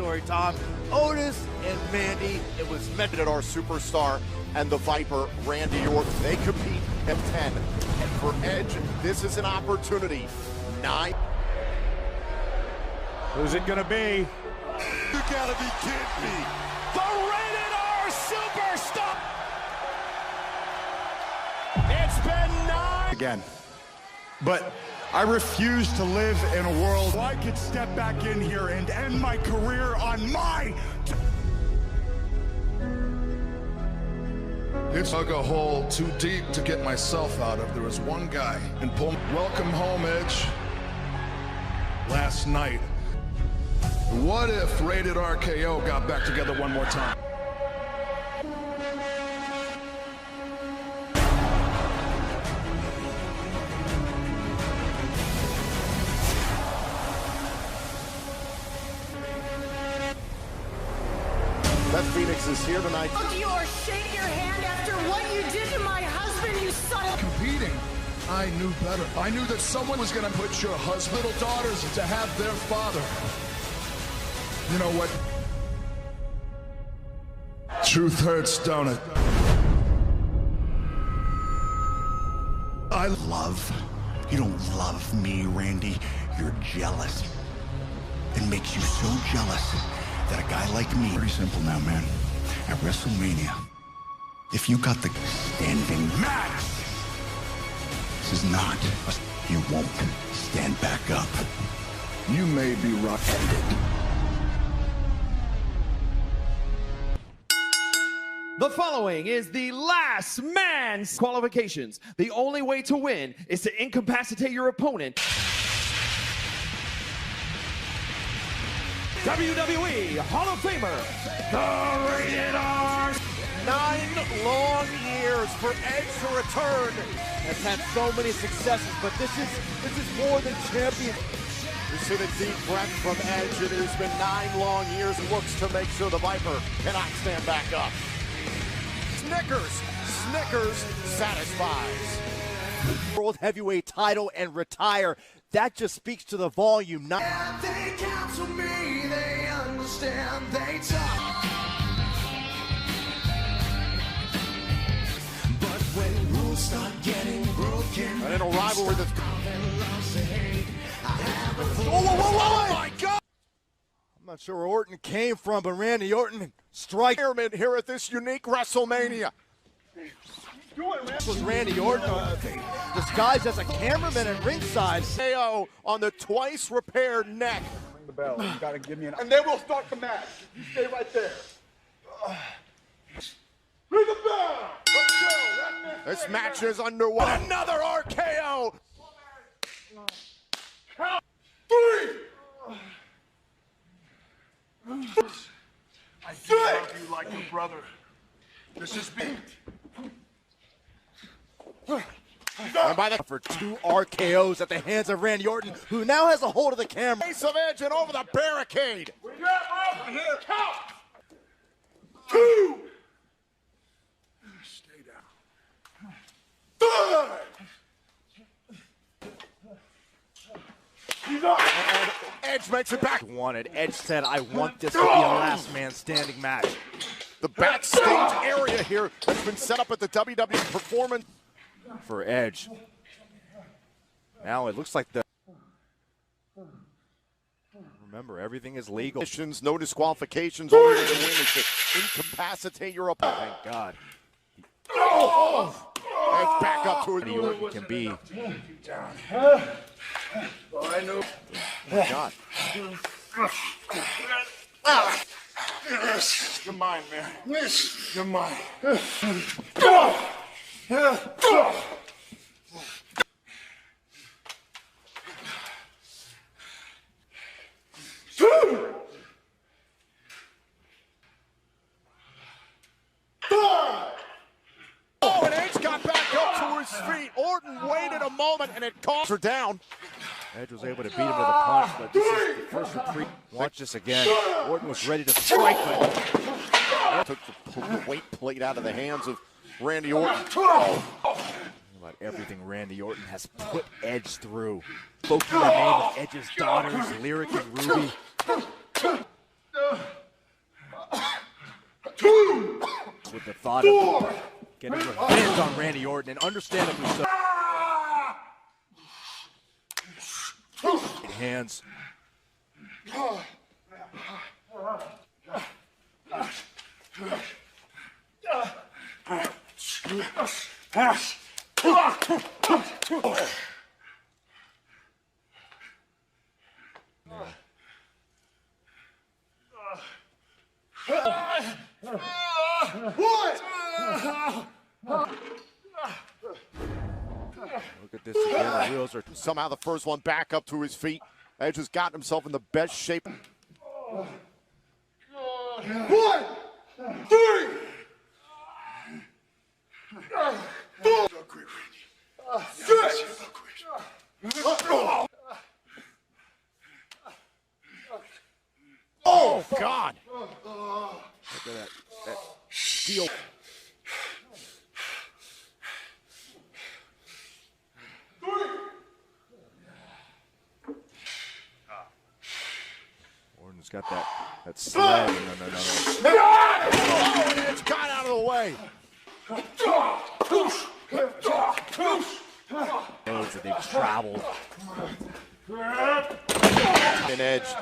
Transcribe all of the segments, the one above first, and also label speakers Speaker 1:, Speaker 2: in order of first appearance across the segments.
Speaker 1: story, Tom. Otis and Mandy, it was meant at our superstar and the Viper, Randy Orton. They compete at 10. And for Edge, this is an opportunity. 9.
Speaker 2: Who's it gonna be?
Speaker 1: You gotta be kidding me. The Rated R Superstar! It's been 9.
Speaker 2: Again. But I refuse to live in a world where I could step back in here and end my career on my...
Speaker 3: It's dug a hole too deep to get myself out of. There was one guy and pull. Welcome home, Edge. Last night. What if Rated RKO got back together one more time?
Speaker 1: Beth Phoenix is here tonight.
Speaker 4: Look, you are shaking your hand after what you did to my husband, you son of...
Speaker 3: Competing, I knew better. I knew that someone was going to put your husband, little daughters, to have their father. You know what? Truth hurts, don't it? I
Speaker 5: love. You don't love me, Randy. You're jealous. It makes you so jealous that a guy like me, very simple now, man. At WrestleMania, if you got the standing match, this is not, you won't stand back up.
Speaker 3: You may be rock-handed.
Speaker 6: The following is the last man's qualifications. The only way to win is to incapacitate your opponent. WWE Hall of Famer, the Rated R.
Speaker 1: 9 long years for Edge to return. Has had so many successes, but this is more than champion. You see the deep breath from Edge. It has been 9 long years. Looks to make sure the Viper cannot stand back up. Snickers satisfies. World Heavyweight title and retire. That just speaks to the volume.
Speaker 7: Yeah, they counsel me, they understand, they talk. But when rules start getting broken,
Speaker 1: and in a rivalry that's...
Speaker 7: Oh
Speaker 1: my God! I'm not sure where Orton came from, but Randy Orton strike here at this unique WrestleMania. This was Randy Orton disguised as a cameraman at ringside. KO on the twice repaired neck.
Speaker 2: Ring the bell. You gotta give me an...
Speaker 8: And then we'll start the match. You stay right there. Ring the bell. Let's go.
Speaker 1: This match is underway. Another RKO.
Speaker 8: Count 3. I do love you like a brother. This is me.
Speaker 1: And by the for 2 RKOs at the hands of Randy Orton, who now has a hold of the camera. Face of Edge and over the barricade.
Speaker 8: We got right here. Count 2. Stay down. 5. He's up.
Speaker 1: And Edge makes it back. Wanted. Edge said, I want this to be a last man standing match. The backstage area here has been set up at the WWE Performance for Edge. Now it looks like the... Remember, everything is legal. No disqualifications. Only way to win is to incapacitate your opponent. Thank God. Edge back up to where Orton can be.
Speaker 8: I know.
Speaker 1: Oh my God.
Speaker 8: You're mine, man. You're mine.
Speaker 1: Oh, and Edge got back up to his feet. Orton waited a moment, and it cost her down. Edge was able to beat him to the punch, but this is the first retreat. Watch this again. Orton was ready to strike, but took the weight plate out of the hands of Randy Orton. About everything Randy Orton has put Edge through. Spoke the name of Edge's daughters, Lyric and Ruby. with the thought of getting revenge on Randy Orton, and understandably so. Hands. Look at this again. The wheels are
Speaker 9: somehow the first one back up to his feet. Edge has gotten himself in the best shape.
Speaker 8: 1, 3.
Speaker 9: Oh, God. Look at that steel.
Speaker 1: Orton's got that sled. No.
Speaker 9: Oh, and it's got out of the way.
Speaker 1: Knows that they've traveled.
Speaker 9: And Edge.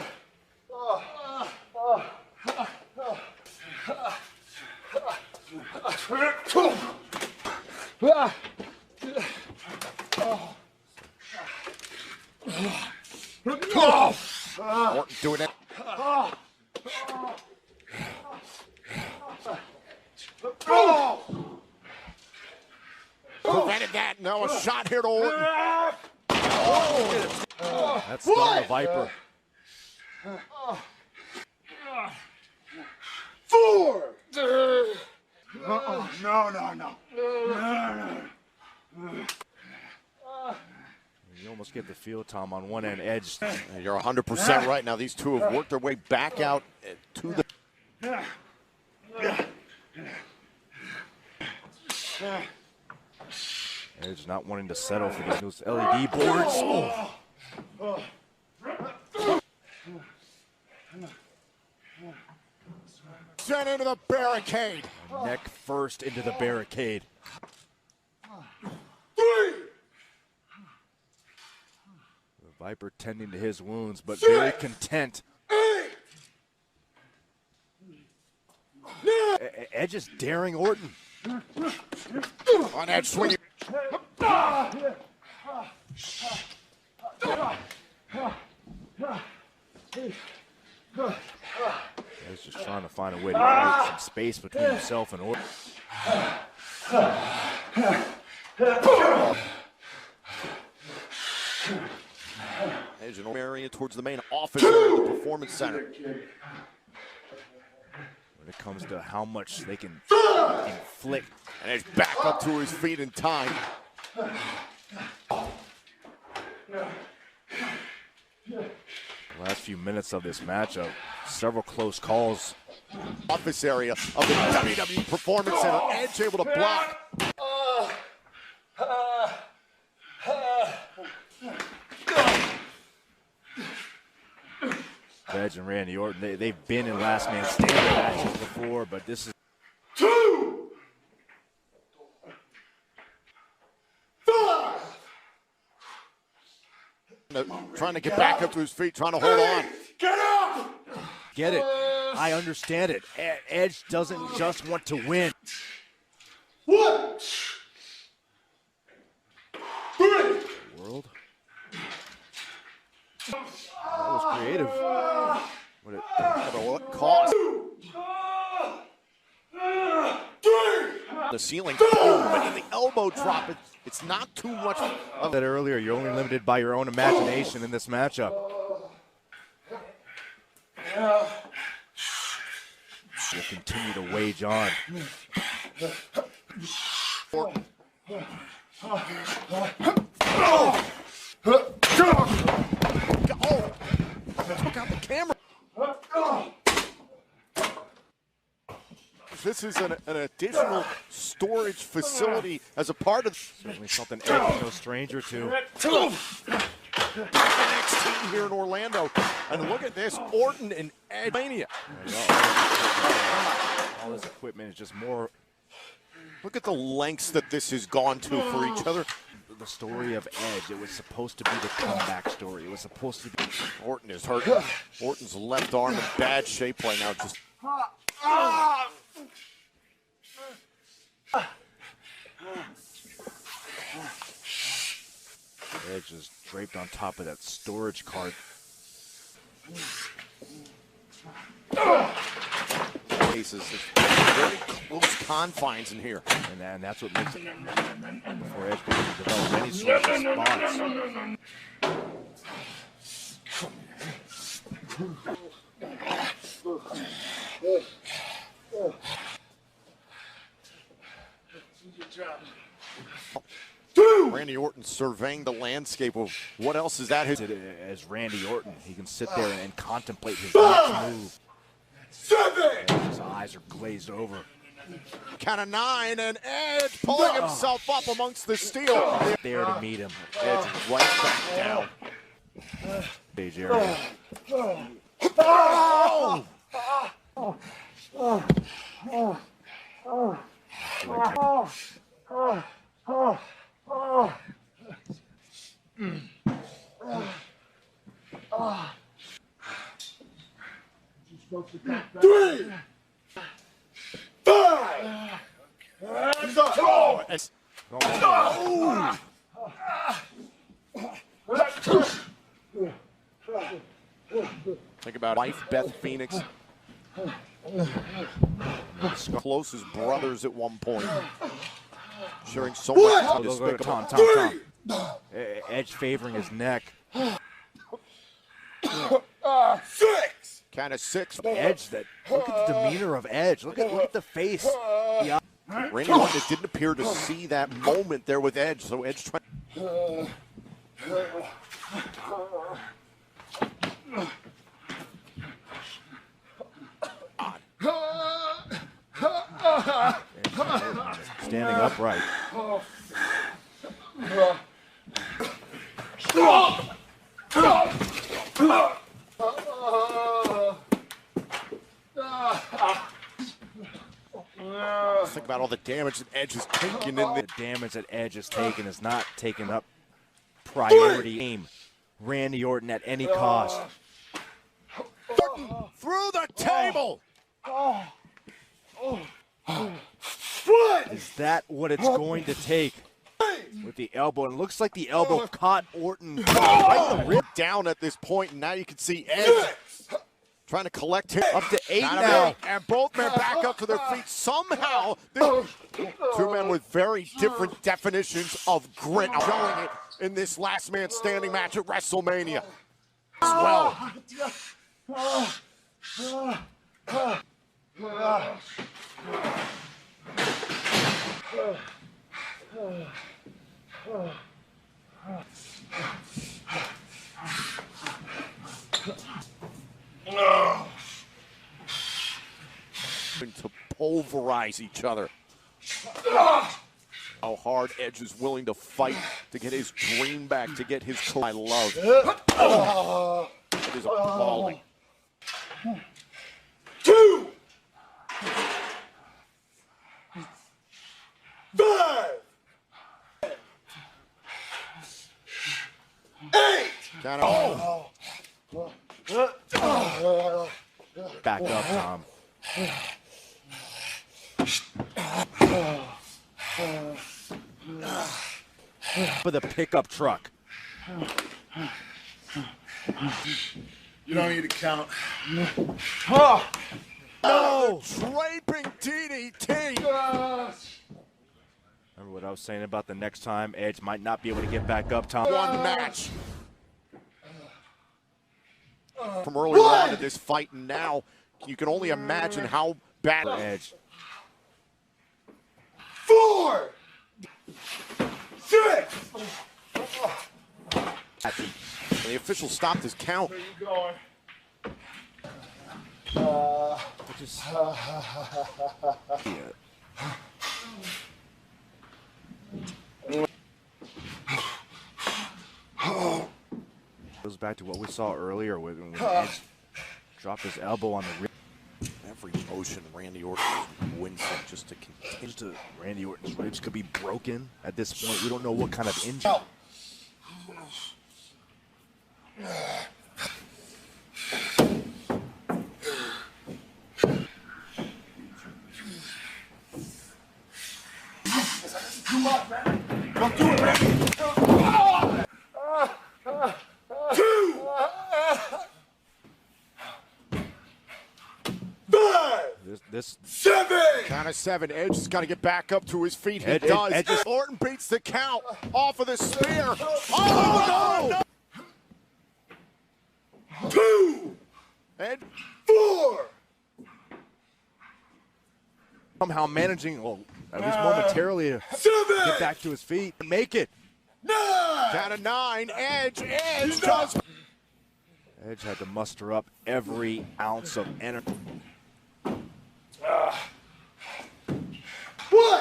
Speaker 9: Orton doing it. Prevented that. Now a shot here to Orton.
Speaker 1: That's the Viper.
Speaker 8: 4.
Speaker 2: No.
Speaker 1: You almost get the feel, Tom, on one end. Edge.
Speaker 9: You're 100% right. Now these two have worked their way back out to the...
Speaker 1: Edge not wanting to settle for those LED boards. Oh.
Speaker 9: Sent into the barricade.
Speaker 1: Neck first into the barricade.
Speaker 8: 3.
Speaker 1: The Viper tending to his wounds, but very content.
Speaker 8: 8.
Speaker 1: Edge is daring Orton.
Speaker 9: On Edge swinging.
Speaker 1: Edge just trying to find a way to create some space between himself and Orton.
Speaker 9: Edge and area towards the main office area of the Performance Center.
Speaker 1: When it comes to how much they can inflict.
Speaker 9: And Edge back up to his feet in time.
Speaker 1: The last few minutes of this matchup, several close calls.
Speaker 9: Office area of the WWE Performance Center. Edge able to block.
Speaker 1: Edge and Randy Orton, they've been in last man standing matches before, but this is
Speaker 8: 2. 5.
Speaker 9: Trying to get back up to his feet, trying to hold on.
Speaker 8: Get up.
Speaker 1: get it. I understand it. Edge doesn't just want to win.
Speaker 8: 1, 3.
Speaker 1: World. That was creative.
Speaker 9: At what cost?
Speaker 8: 3.
Speaker 9: The ceiling, but in the elbow drop, it's not too much.
Speaker 1: I said earlier, you're only limited by your own imagination in this matchup. We'll continue to wage on.
Speaker 9: Took out the camera. This is an additional storage facility as a part of
Speaker 1: Certainly something Edge is no stranger to.
Speaker 9: NXT here in Orlando. And look at this, Orton and Edge Mania.
Speaker 1: all this equipment is just more.
Speaker 9: Look at the lengths that this has gone to for each other.
Speaker 1: The story of Edge, it was supposed to be the comeback story. It was supposed to be.
Speaker 9: Orton is hurt. Orton's left arm in bad shape right now. Just.
Speaker 1: Edge is draped on top of that storage cart.
Speaker 9: Cases, very close confines in here.
Speaker 1: And that's what makes it before Edge can develop any sort of response.
Speaker 9: Randy Orton surveying the landscape of what else is at his.
Speaker 1: As Randy Orton, he can sit there and contemplate his next move. His eyes are glazed over.
Speaker 9: Count of 9, and Edge pulling himself up amongst the steel.
Speaker 1: There to meet him.
Speaker 9: Edge is right back down.
Speaker 1: Stage area.
Speaker 8: Three, 5.
Speaker 9: Think about wife Beth Phoenix. Close as brothers at one point. Sharing so much despicable.
Speaker 1: Tom. Edge favoring his neck.
Speaker 8: 6.
Speaker 9: Count of 6.
Speaker 1: Edge, look at the demeanor of Edge. Look at the face.
Speaker 9: Randy Orton didn't appear to see that moment there with Edge, so Edge trying.
Speaker 1: Standing upright.
Speaker 9: Think about all the damage that Edge is taking in the
Speaker 1: damage that Edge is taking is not taking up priority aim. Randy Orton at any cost.
Speaker 9: Through the table.
Speaker 1: Is that what it's going to take? With the elbow, and it looks like the elbow caught Orton right in the rib.
Speaker 9: Down at this point, and now you can see Edge trying to collect him.
Speaker 1: Up to 8 now.
Speaker 9: And both men back up to their feet. Somehow, two men with very different definitions of grit are showing it in this last man standing match at WrestleMania as well. To pulverize each other. How hard Edge is willing to fight to get his dream back, to get his I love. It is appalling.
Speaker 8: 2. 5. 8.
Speaker 9: Count of
Speaker 1: Back up, Tom. For the pickup truck.
Speaker 8: You don't need to count.
Speaker 9: no! Draping DDT!
Speaker 1: Remember what I was saying about the next time Edge might not be able to get back up, Tom?
Speaker 9: One match. From earlier on in this fight, and now you can only imagine how bad
Speaker 1: Edge.
Speaker 8: 4. 6.
Speaker 9: The official stopped his count.
Speaker 8: Where you going?
Speaker 1: Goes back to what we saw earlier when Edge dropped his elbow on the rib.
Speaker 9: Every motion. motion. Randy Orton wincing just to continue to.
Speaker 1: Randy Orton's ribs could be broken at this point. We don't know what kind of injury.
Speaker 8: Too much, man. Don't do it, man.
Speaker 9: This
Speaker 8: 7.
Speaker 9: count of 7. Edge has got to get back up to his feet. He
Speaker 1: Edge
Speaker 9: does. Orton beats the count off of the spear. Oh, no!
Speaker 8: 2.
Speaker 9: And
Speaker 8: 4.
Speaker 1: Somehow managing, well, at least momentarily, to
Speaker 8: 7.
Speaker 1: get back to his feet and make it.
Speaker 8: 9.
Speaker 9: count of 9. Edge does.
Speaker 1: Edge had to muster up every ounce of energy.
Speaker 8: 1.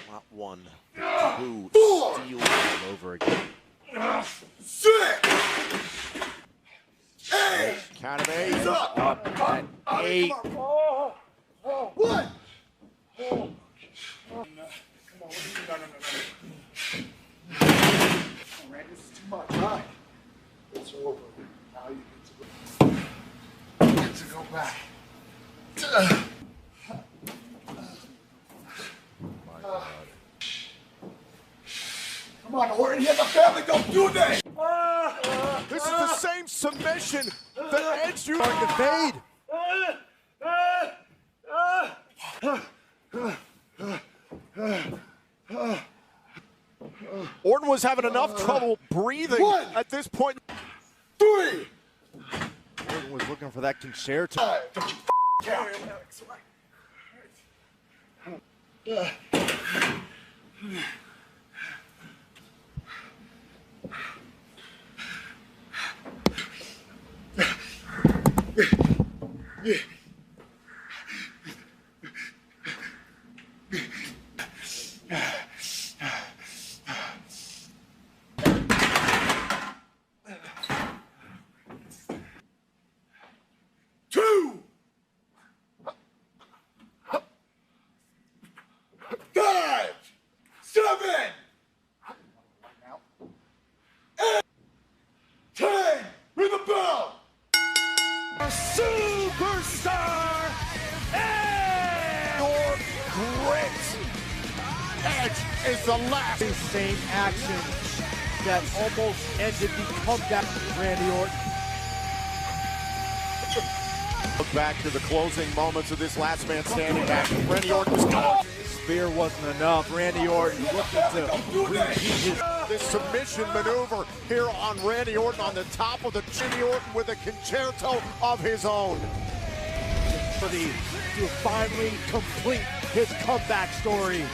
Speaker 9: Not 1, 2.
Speaker 8: 4.
Speaker 9: Steal all over again.
Speaker 8: 6. 8.
Speaker 9: Count of 8.
Speaker 1: Up at 8.
Speaker 8: 1. Randy, this is too much. All right. It's over. Now you get to go back. Come on, Orton, he has a family, don't do that!
Speaker 9: This is the same submission that Edge used
Speaker 1: Starting to fade.
Speaker 9: Orton was having enough trouble breathing
Speaker 8: 1.
Speaker 9: at this point.
Speaker 8: 3.
Speaker 1: Orton was looking for that concerto.
Speaker 8: 5. Count.
Speaker 9: Superstar Edge! Grit! Edge is the last.
Speaker 1: The same action that almost ended the comeback. Randy Orton.
Speaker 9: Look back to the closing moments of this last man standing match. Randy Orton was gone.
Speaker 1: Spear wasn't enough. Randy Orton looking to repeat his.
Speaker 9: This submission maneuver here on Randy Orton on the top of the Randy Orton with a concerto of his own.
Speaker 1: To finally complete his comeback story.